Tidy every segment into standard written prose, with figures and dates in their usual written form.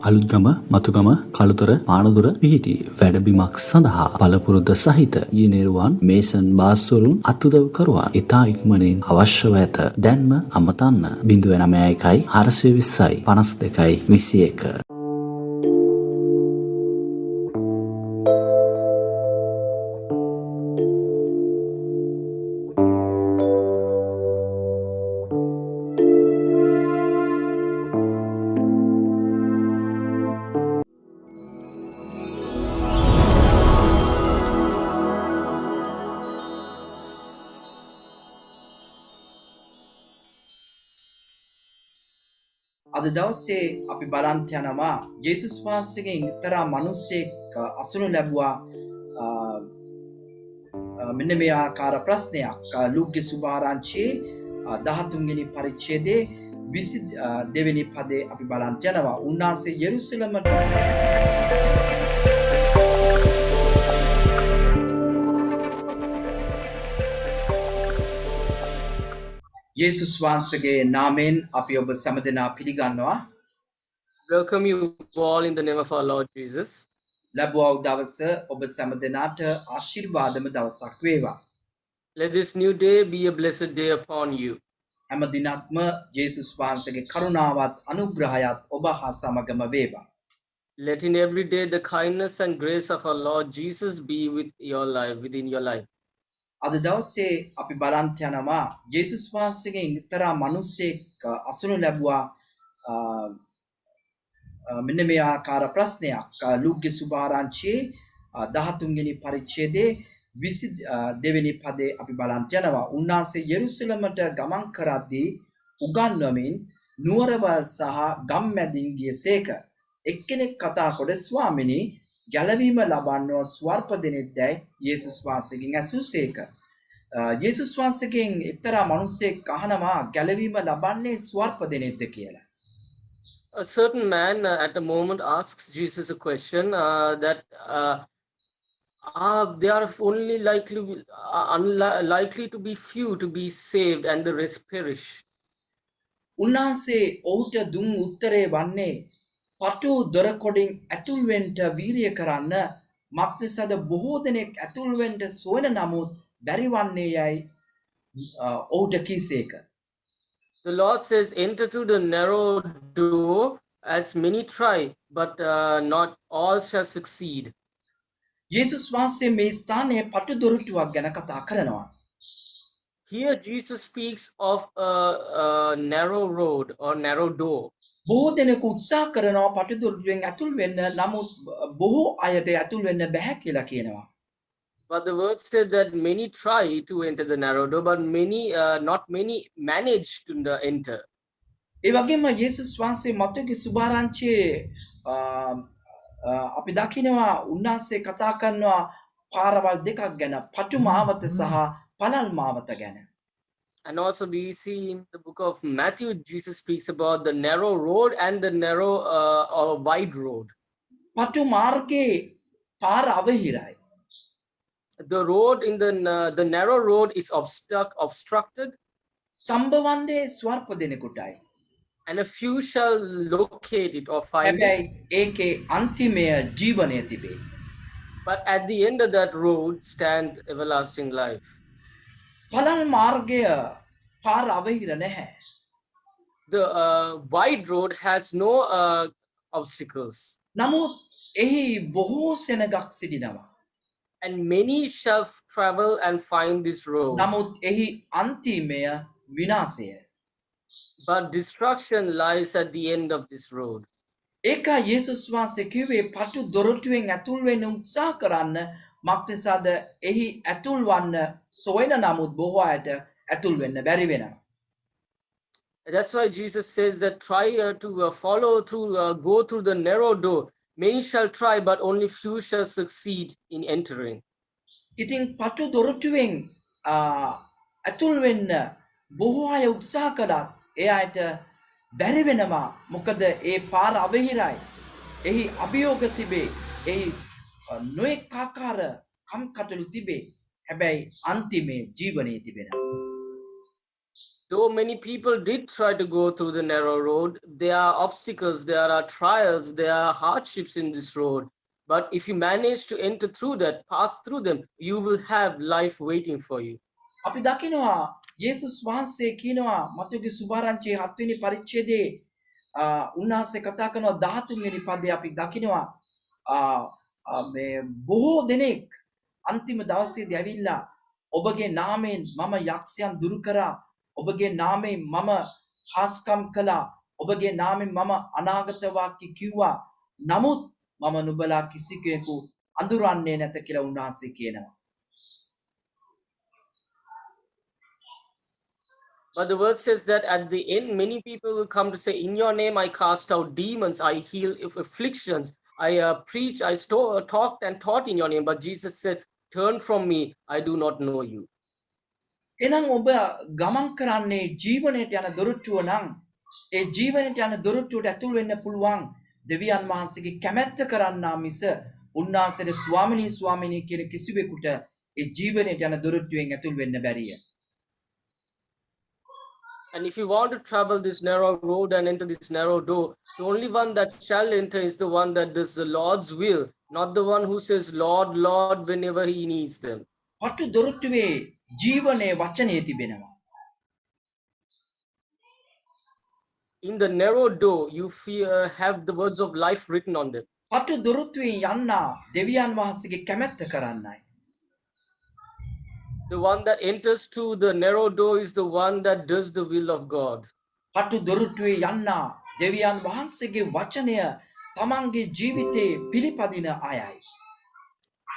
අලුත්ගම මතුගම කළුතර පානදුර පිහිටි වැඩබිමක් සඳහා පළපුරුද්ද සහිත ඊනේරුවන් මේසන් බාස්වරුන් අත්උදව්කරුවන් ඉතා ඉක්මනින් අවශ්‍යව ඇත. දැන්ම අමතන්න 09 420 52 21. අද දවසේ අපි බලන්ට යනවා ජේසුස් වහන්සේගෙන් එක්තරා මිනිසෙක් අසුණු ලැබුවා මෙන්න මේ ආකාර ප්‍රශ්නයක් ලූක්ගේ සුභාරංචියේ 13 වෙනි පරිච්ඡේදයේ 22 වෙනි පදේ අපි බලන්ට යනවා. උන්වහන්සේ යෙරුසලමට යේසුස් වහන්සේගේ නාමයෙන් අපි ඔබ සැමදෙනා පිළිගන්නවා. Welcome you all in the name of our Lord Jesus. ලැබුවා දවස ඔබ සැමදෙනාට ආශිර්වාදම දවසක් වේවා. Let this new day be a blessed day upon you. හැම දිනක්ම ජේසුස් වහන්සේගේ කරුණාවත් අනුග්‍රහයත් ඔබ හා සමගම වේවා. Let in every day the kindness and grace of our Lord Jesus be with your life, within your life. අද දවසේ අපි බලන්ට යනවා ජේසුස් වහන්සේගෙන් එක්තරා මිනිසෙක් අසුණු ලැබුවා මෙන්න මේ ආකාර ප්‍රශ්නයක් ලූක්ගේ සුභාරංචියේ 13 වෙනි පරිච්ඡේදයේ 22 වෙනි පදේ අපි බලන්ට යනවා. උන්වහන්සේ යෙරුසලමට ගමන් කරද්දී උගන්වමින් නුවරවල් සහ ගම් මැදින් ගියසේක. එක්කෙනෙක් කතා කොට ස්වාමිනී ගැලවීම ලබන්නෝ ස්වල්ප දෙනෙක්දැයි යේසුස් වහන්සේගෙන් ඇසූසේක. යේසුස් වහන්සේගෙන් එක්තරා මිනිසෙක් අහනවා ගැලවීම ලබන්නේ ස්වල්ප දෙනෙක්ද කියලා. A certain man at a moment asks Jesus a question that they are only unlikely to be few to be saved and the rest perish. උන්වහන්සේ ඔහුට දුන් උත්තරේ වන්නේ පටු දොරකොඩින් ඇතුල් වෙන්න වීරිය කරන්න මක්නිසාද බොහෝ දෙනෙක් ඇතුල් වෙන්න සොයන නමුත් බැරි වන්නේ යයි ඔහුට කීසේක. The Lord says, enter to the narrow door, as many try, but not all shall succeed. යේසුස් වහන්සේ මේ ස්ථානයේ පටු දොරටුවක් ගැන කතා කරනවා. Here Jesus speaks of a narrow road or narrow door. බොහෝ දෙනෙකු උත්සාහ කරනවා පටු දොරටුවෙන් ඇතුල් වෙන්න නමුත් බොහෝ අයට ඇතුල් වෙන්න බැහැ කියලා කියනවා. But the word said that many try to enter the narrow door, but not many manage to enter. ඒ වගේම යේසුස් වහන්සේ මතකයේ සුභාරංචියේ අපි දකිනවා උන්වහන්සේ කතා කරනවා පාරවල් දෙකක් ගැන පටු මාවත සහ පළල් මාවත ගැන. And also we see in the book of Matthew, Jesus speaks about the narrow road and the narrow or wide road. පටු මාර්ගයේ පාර අවහිරයි. The road in the narrow road is obstructed. සම්බවන්නේ ස්වල්ප දෙනෙකුටයි. And a few shall locate it or find it. හැබැයි ඒකේ අන්තිමය ජීවනය තිබේ. But at the end of that road stand everlasting life. පළල් මාර්ගය පාර අවහිර නැහැ. The wide road has no obstacles. නමුත් එහි බොහෝ සෙනගක් සිටිනවා. And many shall travel and find this road. නමුත් එහි අන්තිමය විනාශය. But destruction lies at the end of this road. ඒකයි යේසුස් වහන්සේ කිව්වේ පටු දොරටුවෙන් ඇතුල් වෙන්න උත්සාහ කරන්න මක්නිසාද එහි ඇතුල් වන්න සොයන නමුත් බොහෝ අයට ඇතුල් වෙන්න බැරි වෙනවා. That's why Jesus says that try to follow through, go through the narrow door. Many shall try, but only few shall succeed in entering. ඉතින් පටු දොරටුවෙන් ඇතුල් වෙන්න බොහෝ අය උත්සාහ කළත් ඒ අයට බැරි වෙනවා. මොකද ඒ පාර අවහිරයි. එහි අභියෝග තිබේ. එහි නොයෙක් ආකාර කම් කටළු තිබේ. හැබැයි අන්තිමේ ජීවනයේ තිබෙනවා. Though many people did try to go through the narrow road, there are obstacles, there are trials, there are hardships in this road. But if you manage to enter through that, pass through them, you will have life waiting for you. අපි දකිනවා යේසුස් වහන්සේ කියනවා මතයුගේ සුභාරංචියේ 7 වෙනි පරිච්ඡේදයේ උන්වහන්සේ කතා කරනවා 13 වෙනි පදේ අපි දකිනවා මේ බොහෝ දෙනෙක් අන්තිම දවසේදී ඇවිල්ලා ඔබගේ නාමයෙන් මම යක්ෂයන් දුරු කරා ඔබගේ නාමයෙන් මම හාස්කම් කළා ඔබගේ නාමයෙන් මම අනාගත වාක්‍ය කිව්වා නමුත් මම නුඹලා කිසි කෙනෙකු අඳුරන්නේ නැත කියලා උන්වහන්සේ කියනවා. But the verse says that at the end, many people will come to say, in your name I cast out demons, I heal afflictions, I preach, I talked and taught in your name. But Jesus said, turn from me, I do not know you. එනම් ඔබ ගමන් කරන්නේ ජීවනයට යන දොරටුව නම් ඒ ජීවනයට යන දොරටුවට ඇතුල් වෙන්න පුළුවන් දෙවියන් වහන්සේගේ කැමැත්ත කරන්නා මිස උන්වහන්සේගේ ස්වාමිනී ස්වාමිනී කියන කිසිවෙකුට ඒ ජීවනයට යන දොරටුවෙන් ඇතුල් වෙන්න බැරිය. And if you want to travel this narrow road and enter this narrow door, the only one that shall enter is the one that does the Lord's will, not the one who says, Lord, Lord, whenever he needs them. පටු දොරටුවේ ජීවනයේ වචනය තිබෙනවා. In the narrow door, you have the words of life written on them. පටු දොරටුවේ යන්නා දෙවියන් වහන්සේගේ කැමැත්ත කරන්නයි. The one that enters to the narrow door is the one that does the will of God. පටු දොරටුවේ යන්නා දෙවියන් වහන්සේගේ වචනය තමන්ගේ ජීවිතේ පිළිපදින අයයි.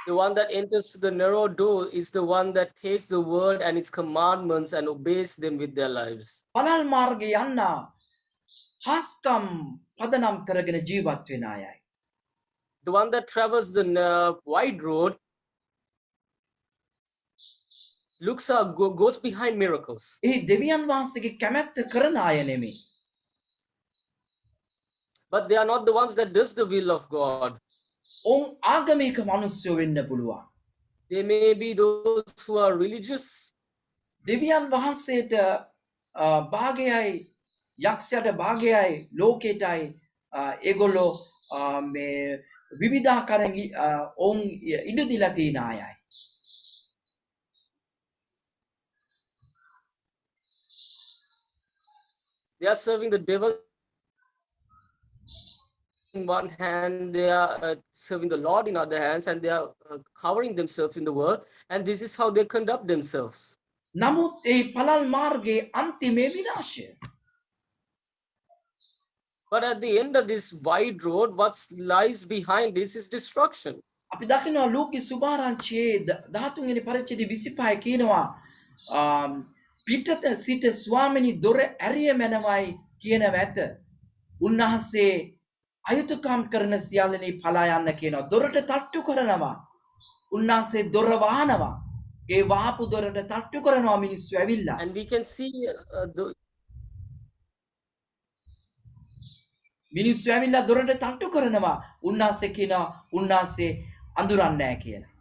The one that enters to the narrow door is the one that takes the word and its commandments and obeys them with their lives. පනල් මාර්ගයේ යන්නා හාස්කම් පදනම් කරගෙන ජීවත් වෙන අයයි. The one that travels the wide road goes behind miracles. ඒ දෙවියන් වහන්සේගේ කැමැත්ත කරන අය නෙමෙයි. But they are not the ones that does the will of God. ඔවුන් ආගමික මිනිස්සු වෙන්න පුළුවන්. They may be those who are religious. දෙවියන් වහන්සේට භාගයයි යක්ෂයාට භාගයයි ලෝකෙටයි ඒගොල්ලෝ මේ විවිධාකාරයෙන් ඔවුන් ඉඩ දීලා තියෙන අයයි. They are serving the devil in one hand, they are serving the Lord in other hands, and they are covering themselves in the world, and this is how they conduct themselves. නමුත් ඒ පළල් මාර්ගයේ අන්තිමේ විනාශය. But at the end of this wide road, what lies behind this is destruction. අපි දකිනවා ලූකි සුභාරංචියේ 13 වෙනි පරිච්ඡේදයේ 25 කියනවා පිටත සිට ස්වාමිනී දොර ඇරිය මැනවයි කියනව ඇත. උන්වහන්සේ අයුතුකම් කරන සියල්ලනි පලා යන්න කියනවා. දොරට තට්ටු කරනවා. උන්වහන්සේ දොර වහනවා. ඒ වහපු දොරට තට්ටු කරනවා මිනිස්සු ඇවිල්ලා. And we can see මිනිස්සු ඇවිල්ලා දොරට තට්ටු කරනවා. උන්වහන්සේ කියනවා උන්වහන්සේ අඳුරන්නේ නැහැ කියලා.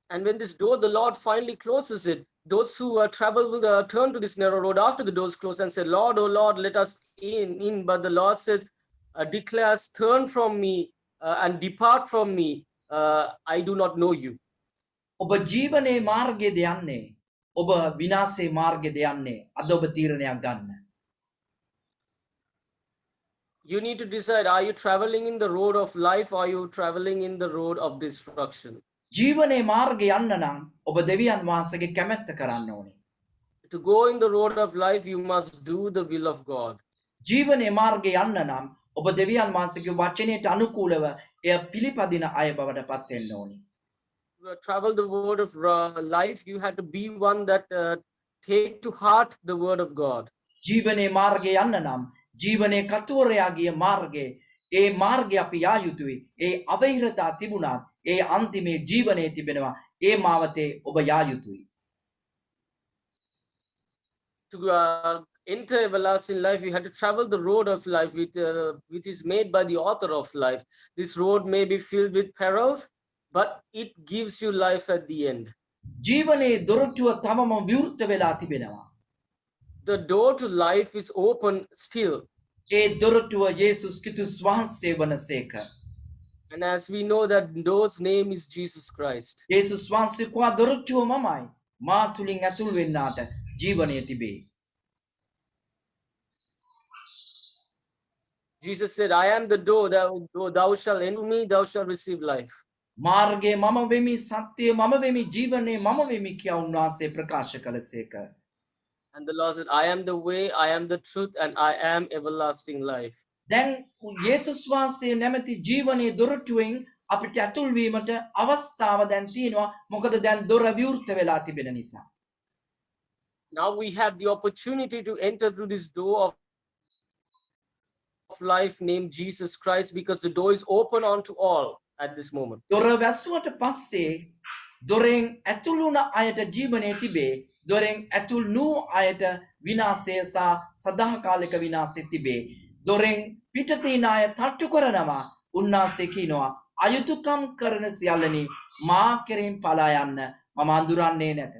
And when this door, the Lord finally closes it, those who travel will turn to this narrow road after the door is closed and say, Lord, oh Lord, let us in. But the Lord says, declares, turn from me and depart from me. I do not know you. ඔබ ජීවනයේ මාර්ගයේද යන්නේ. ඔබ විනාශයේ මාර්ගයේද යන්නේ. අද ඔබ තීරණයක් ගන්න. You need to decide, are you traveling in the road of life or are you traveling in the road of destruction? ජීවනයේ මාර්ගය යන්න නම් ඔබ දෙවියන් වහන්සේගේ කැමැත්ත කරන්න ඕනේ. To go in the road of life, you must do the will of God. ජීවනයේ මාර්ගය යන්න නම් ඔබ දෙවියන් වහන්සේගේ වචනයට අනුකූලව එය පිළිපදින අය බවට පත් වෙන්න ඕනේ. To travel the word of life, you have to be one that take to heart the word of God. ජීවනයේ මාර්ගය යන්න නම් ජීවනයේ කතුවරයාගේ මාර්ගය ඒ මාර්ගය අපි යා යුතුයි. ඒ අවහිරතා තිබුණත් ඒ අන්තිමේ ජීවනයේ තිබෙනවා. ඒ මාවතේ ඔබ යා යුතුයි. To enter everlasting life, you have to travel the road of life which is made by the author of life. This road may be filled with perils, but it gives you life at the end. ජීවනයේ දොරටුව තවම විවෘත වෙලා තිබෙනවා. The door to life is open still. ඒ දොරටුව යේසුස් ක්‍රිස්තුස් වහන්සේ වනසේක. And as we know that door's name is Jesus Christ. යේසුස් වහන්සේ කවා දොරටුව මමයි. මා තුලින් ඇතුල් වෙන්නාට ජීවනය තිබේ. Jesus said, I am the door, thou shalt enter me, thou shalt receive life. මාර්ගය මම වෙමි, සත්‍යය මම වෙමි, ජීවනය මම වෙමි කියා උන්වහන්සේ ප්‍රකාශ කළසේක. And the Lord said, I am the way, I am the truth, and I am everlasting life. දැන් යේසුස් වහන්සේ නැමැති ජීවනයේ දොරටුවෙන් අපිට ඇතුල් වීමට අවස්ථාව දැන් තියෙනවා. මොකද දැන් දොර විවෘත වෙලා තිබෙන නිසා. Now we have the opportunity to enter through this door of life named Jesus Christ, because the door is open unto all at this moment. දොර වැස්සුවට පස්සේ දොරෙන් ඇතුල් වුණ අයට ජීවනය තිබේ. දොරෙන් ඇතුල් වූ අයට විනාශය සහ සදාකාලික විනාශය තිබේ. දොරෙන් පිටතින් අය තට්ටු කරනවා. උන්වහන්සේ කියනවා අයුතුකම් කරන සියල්ලනි මා කෙරෙන් පලා යන්න මම අඳුරන්නේ නැත.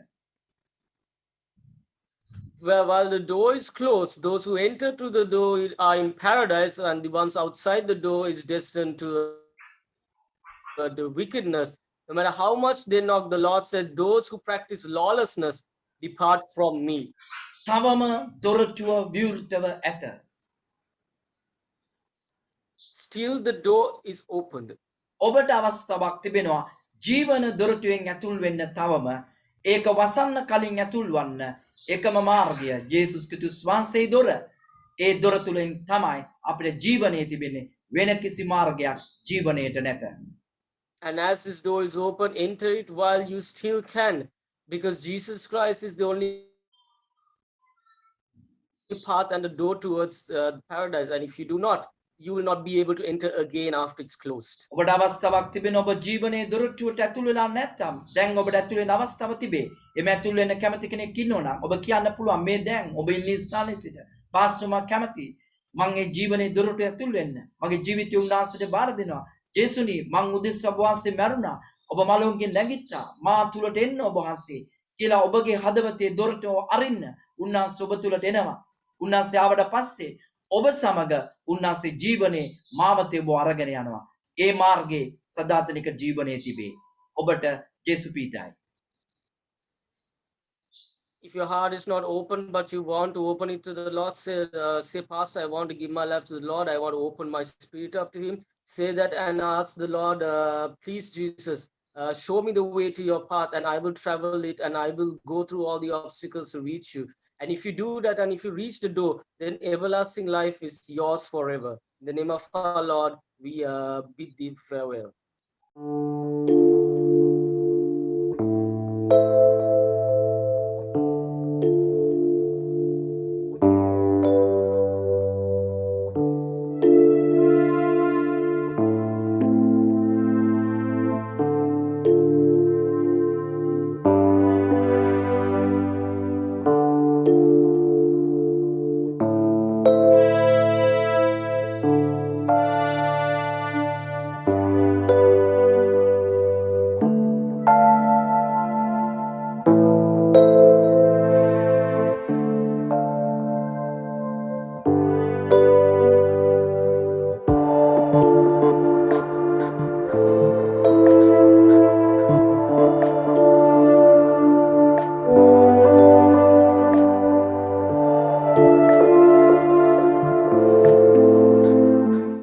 While the door is closed, those who enter through the door are in paradise, and the ones outside the door is destined to the wickedness. No matter how much they knock, the Lord said, those who practice lawlessness depart from me. තවම දොරටුව විවෘතව ඇත. Still the door is opened. ඔබට අවස්ථාවක් තිබෙනවා ජීවන දොරටුවෙන් ඇතුල් වෙන්න තවම. ඒක වසන්න කලින් ඇතුල් වන්න එකම මාර්ගය යේසුස් ක්‍රිස්තුස් වහන්සේ දොර. ඒ දොර තුලින් තමයි අපේ ජීවනයේ තිබෙන්නේ. වෙන කිසි මාර්ගයක් ජීවනයට නැත. And as this door is open, enter it while you still can, because Jesus Christ is the only path and the door towards paradise. And if you do not, you will not be able to enter again after it's closed. ඔබට අවස්ථාවක් තිබෙනවා ඔබ ජීවනයේ දොරටුවට ඇතුල් වෙලා නැත්නම් දැන් ඔබට ඇතුල් වෙන අවස්ථාව තිබේ. එමෙ ඇතුල් වෙන්න කැමති කෙනෙක් ඉන්නවා නම් ඔබ කියන්න පුළුවන් මේ දැන් ඔබ ඉන්න ස්ථානයේ සිට පාස්ටර් මම කැමති මම ඒ ජීවනයේ දොරටුවට ඇතුල් වෙන්න. මගේ ජීවිතය උන්වහන්සේට බාර දෙනවා. ජේසුනි මං උදෙසා ඔබ වහන්සේ මැරුණා. ඔබ මලුන්ගෙන් නැගිට්ටා. මා තුලට එන්න ඔබ වහන්සේ කියලා ඔබගේ හදවතේ දොරටුව අරින්න උන්වහන්සේ ඔබ තුලට එනවා. උන්වහන්සේ ආවට පස්සේ ඔබ සමග උන්වහන්සේ ජීවනයේ මාවතේ ඔබ අරගෙන යනවා. ඒ මාර්ගයේ සදාතනික ජීවනයේ තිබේ. ඔබට ජේසු පීඨයි. If your heart is not open, but you want to open it to the Lord, say, Pastor, I want to give my life to the Lord. I want to open my spirit up to Him. Say that and ask the Lord, please, Jesus, show me the way to your path, and I will travel it, and I will go through all the obstacles to reach you. And if you do that, and if you reach the door, then everlasting life is yours forever. In the name of our Lord, we bid thee farewell.